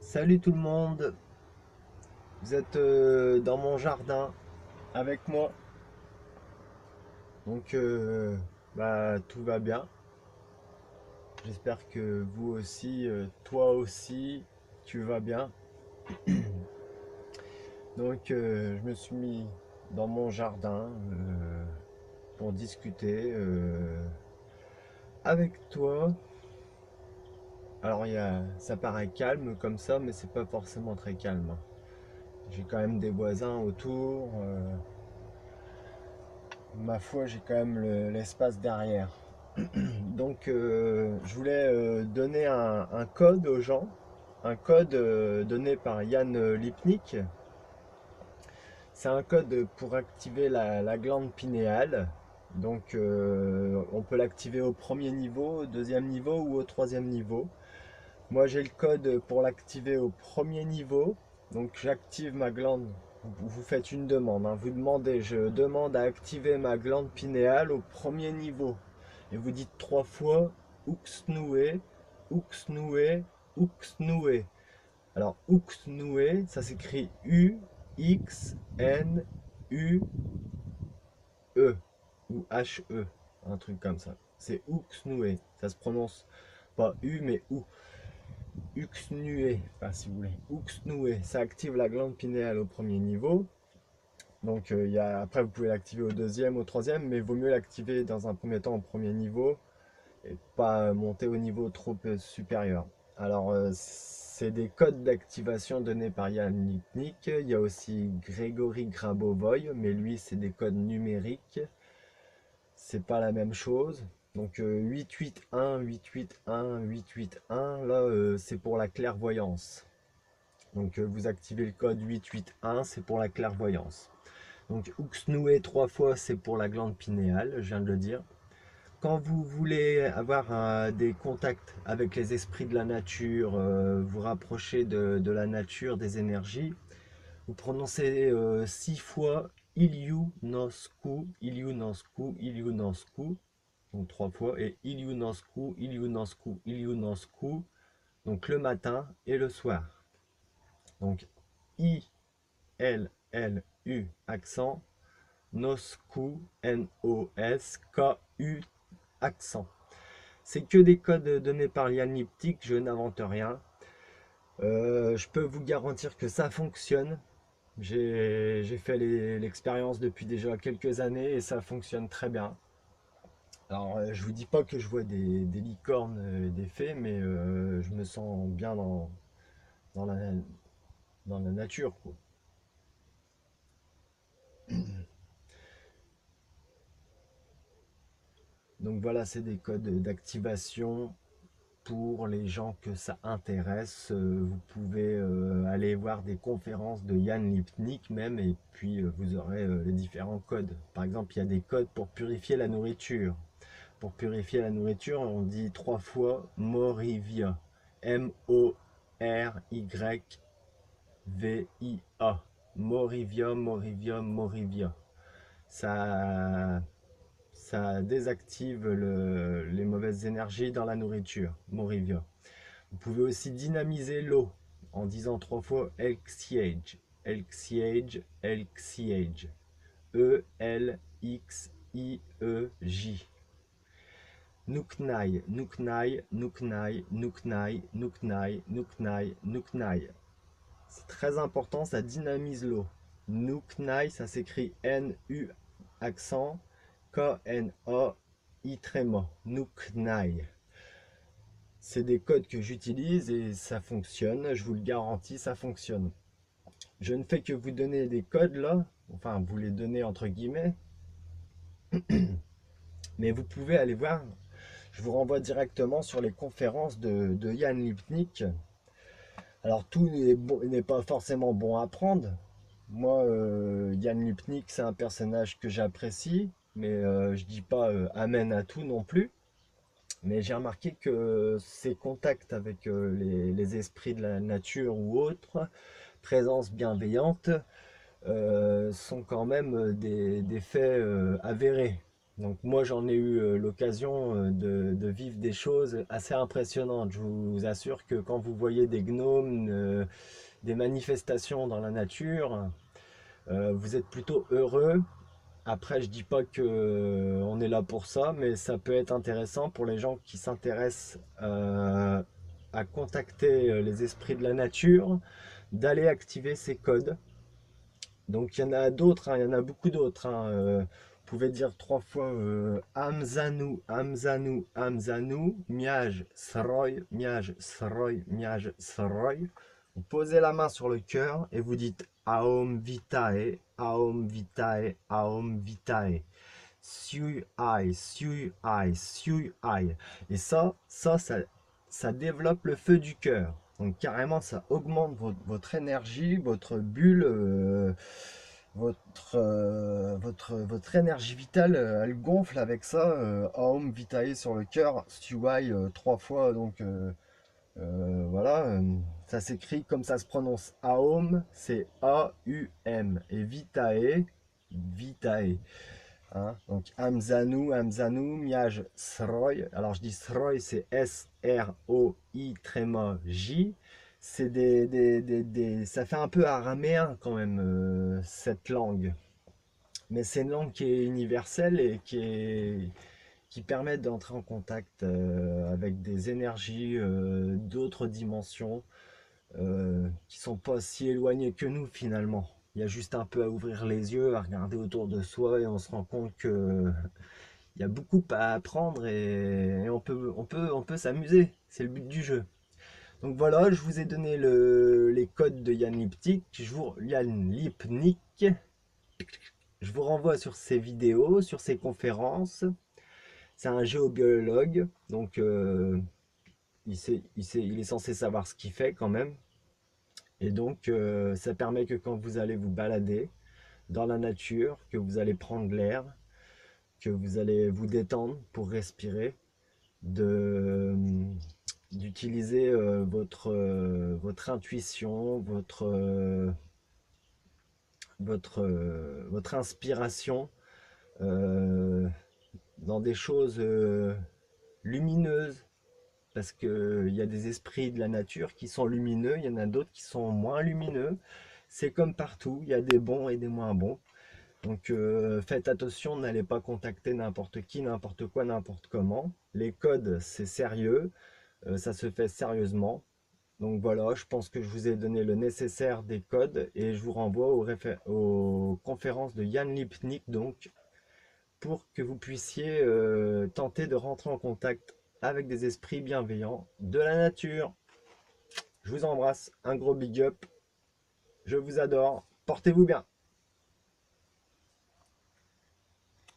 Salut tout le monde, vous êtes dans mon jardin avec moi, donc tout va bien. J'espère que vous aussi, toi aussi, tu vas bien. Donc je me suis mis dans mon jardin pour discuter avec toi. Alors ça paraît calme comme ça, mais c'est pas forcément très calme. J'ai quand même des voisins autour. Ma foi, j'ai quand même l'espace derrière. Donc, je voulais donner un code aux gens, un code donné par Yann Lipnik. C'est un code pour activer la glande pinéale. Donc, on peut l'activer au premier niveau, au deuxième niveau ou au troisième niveau. Moi, j'ai le code pour l'activer au premier niveau. Donc, j'active ma glande. Vous faites une demande, hein. Vous demandez, je demande à activer ma glande pinéale au premier niveau. Et vous dites trois fois Uxnoué, Uxnoué, Uxnoué. Alors, Uxnoué, ça s'écrit U-X-N-U-E ou H-E, un truc comme ça. C'est Uxnoué. Ça se prononce pas U mais U. Uxnué, enfin, si vous voulez. Uxnué, ça active la glande pinéale au premier niveau. Donc après, vous pouvez l'activer au deuxième, au troisième, mais il vaut mieux l'activer dans un premier temps au premier niveau et pas monter au niveau trop supérieur. Alors, c'est des codes d'activation donnés par Yann Lipnik. Il y a aussi Grégory Grabovoy, mais lui, c'est des codes numériques. C'est pas la même chose. Donc 881, 881, 881, là c'est pour la clairvoyance. Donc vous activez le code 881, c'est pour la clairvoyance. Donc Uxnoué trois fois, c'est pour la glande pinéale, je viens de le dire. Quand vous voulez avoir des contacts avec les esprits de la nature, vous rapprocher de la nature, des énergies, vous prononcez 6 fois Iliu Nosku, Iliu Nosku, Iliu Nosku, donc trois fois, et Iliu Nosku, Iliu Nosku, Iliu Nosku, donc le matin et le soir. Donc I-L-L-U accent, Nosku, N-O-S-K-U accent. C'est que des codes donnés par Yann Lipnik, je n'invente rien. Je peux vous garantir que ça fonctionne. J'ai fait l'expérience depuis déjà quelques années et ça fonctionne très bien. Alors, je vous dis pas que je vois des licornes, des fées, mais je me sens bien dans la, dans la nature, quoi. Donc voilà, c'est des codes d'activation pour les gens que ça intéresse. Vous pouvez aller voir des conférences de Yann Lipnik même, et puis vous aurez les différents codes. Par exemple, il y a des codes pour purifier la nourriture. Pour purifier la nourriture, on dit trois fois Morivia. M-O-R-Y-V-I-A. Morivia, Morivia, Morivia. Ça, ça désactive les mauvaises énergies dans la nourriture. Morivia. Vous pouvez aussi dynamiser l'eau en disant trois fois Elxiage. Elxiage, Elxiage. E-L-X-I-E-J. Nuknai, Nuknai, Nuknai, Nuknai, Nuknai, Nuknai, Nuknai. C'est très important, ça dynamise l'eau. Nuknai, ça s'écrit N-U accent K-N-A-I tréma. Nuknai. C'est des codes que j'utilise et ça fonctionne, je vous le garantis, ça fonctionne. Je ne fais que vous donner des codes là, enfin vous les donnez entre guillemets, mais vous pouvez aller voir. Je vous renvoie directement sur les conférences de Yann Lipnik. Alors tout n'est pas forcément bon à prendre. Moi, Yann Lipnik, c'est un personnage que j'apprécie, mais je dis pas amen à tout non plus. Mais j'ai remarqué que ces contacts avec les esprits de la nature ou autres, présences bienveillantes, sont quand même des faits avérés. Donc moi j'en ai eu l'occasion de vivre des choses assez impressionnantes. Je vous assure que quand vous voyez des gnomes, des manifestations dans la nature, vous êtes plutôt heureux. Après, je dis pas que on est là pour ça, mais ça peut être intéressant pour les gens qui s'intéressent à contacter les esprits de la nature, d'aller activer ces codes. Donc il y en a d'autres, hein, il y en a beaucoup d'autres, hein. Vous pouvez dire 3 fois Amzanu, Amzanu, Amzanu, Miaj, Sroy, Miaj, Sroy, Miaj, Sroy. Vous posez la main sur le cœur et vous dites Aom Vitae, Aom Vitae, Aom Vitae. Sui Ai, Sui Ai, Sui Ai. Et ça développe le feu du cœur. Donc carrément, ça augmente votre énergie, votre bulle, votre énergie vitale, elle gonfle avec ça. Aum Vitae sur le cœur, Suai 3 fois. Donc voilà, ça s'écrit comme ça se prononce. Aum, c'est A-U-M. Et Vitae, Vitae. Hein. Donc Amzanu, Amzanu, Miaj, Sroy. Alors je dis Sroy, c'est S-R-O-I tréma J. C'est ça fait un peu araméen quand même, cette langue. Mais c'est une langue qui est universelle et qui permet d'entrer en contact avec des énergies d'autres dimensions qui sont pas si éloignées que nous finalement. Il y a juste un peu à ouvrir les yeux, à regarder autour de soi et on se rend compte que il y a beaucoup à apprendre et on peut s'amuser. C'est le but du jeu. Donc voilà, je vous ai donné les codes de Yann Lipnik. Yann Lipnik. Je vous renvoie sur ses vidéos, sur ses conférences. C'est un géobiologue, donc il est censé savoir ce qu'il fait quand même. Et donc ça permet que quand vous allez vous balader dans la nature, que vous allez prendre l'air, que vous allez vous détendre pour respirer, d'utiliser votre intuition, votre inspiration euh, dans des choses lumineuses, parce qu'il y a des esprits de la nature qui sont lumineux, il y en a d'autres qui sont moins lumineux. C'est comme partout, il y a des bons et des moins bons. Donc faites attention, n'allez pas contacter n'importe qui, n'importe quoi, n'importe comment. Les codes, c'est sérieux, ça se fait sérieusement. Donc voilà, je pense que je vous ai donné le nécessaire des codes et je vous renvoie aux conférences de Yann Lipnik, donc pour que vous puissiez tenter de rentrer en contact avec des esprits bienveillants de la nature. Je vous embrasse, un gros big up, je vous adore, portez-vous bien.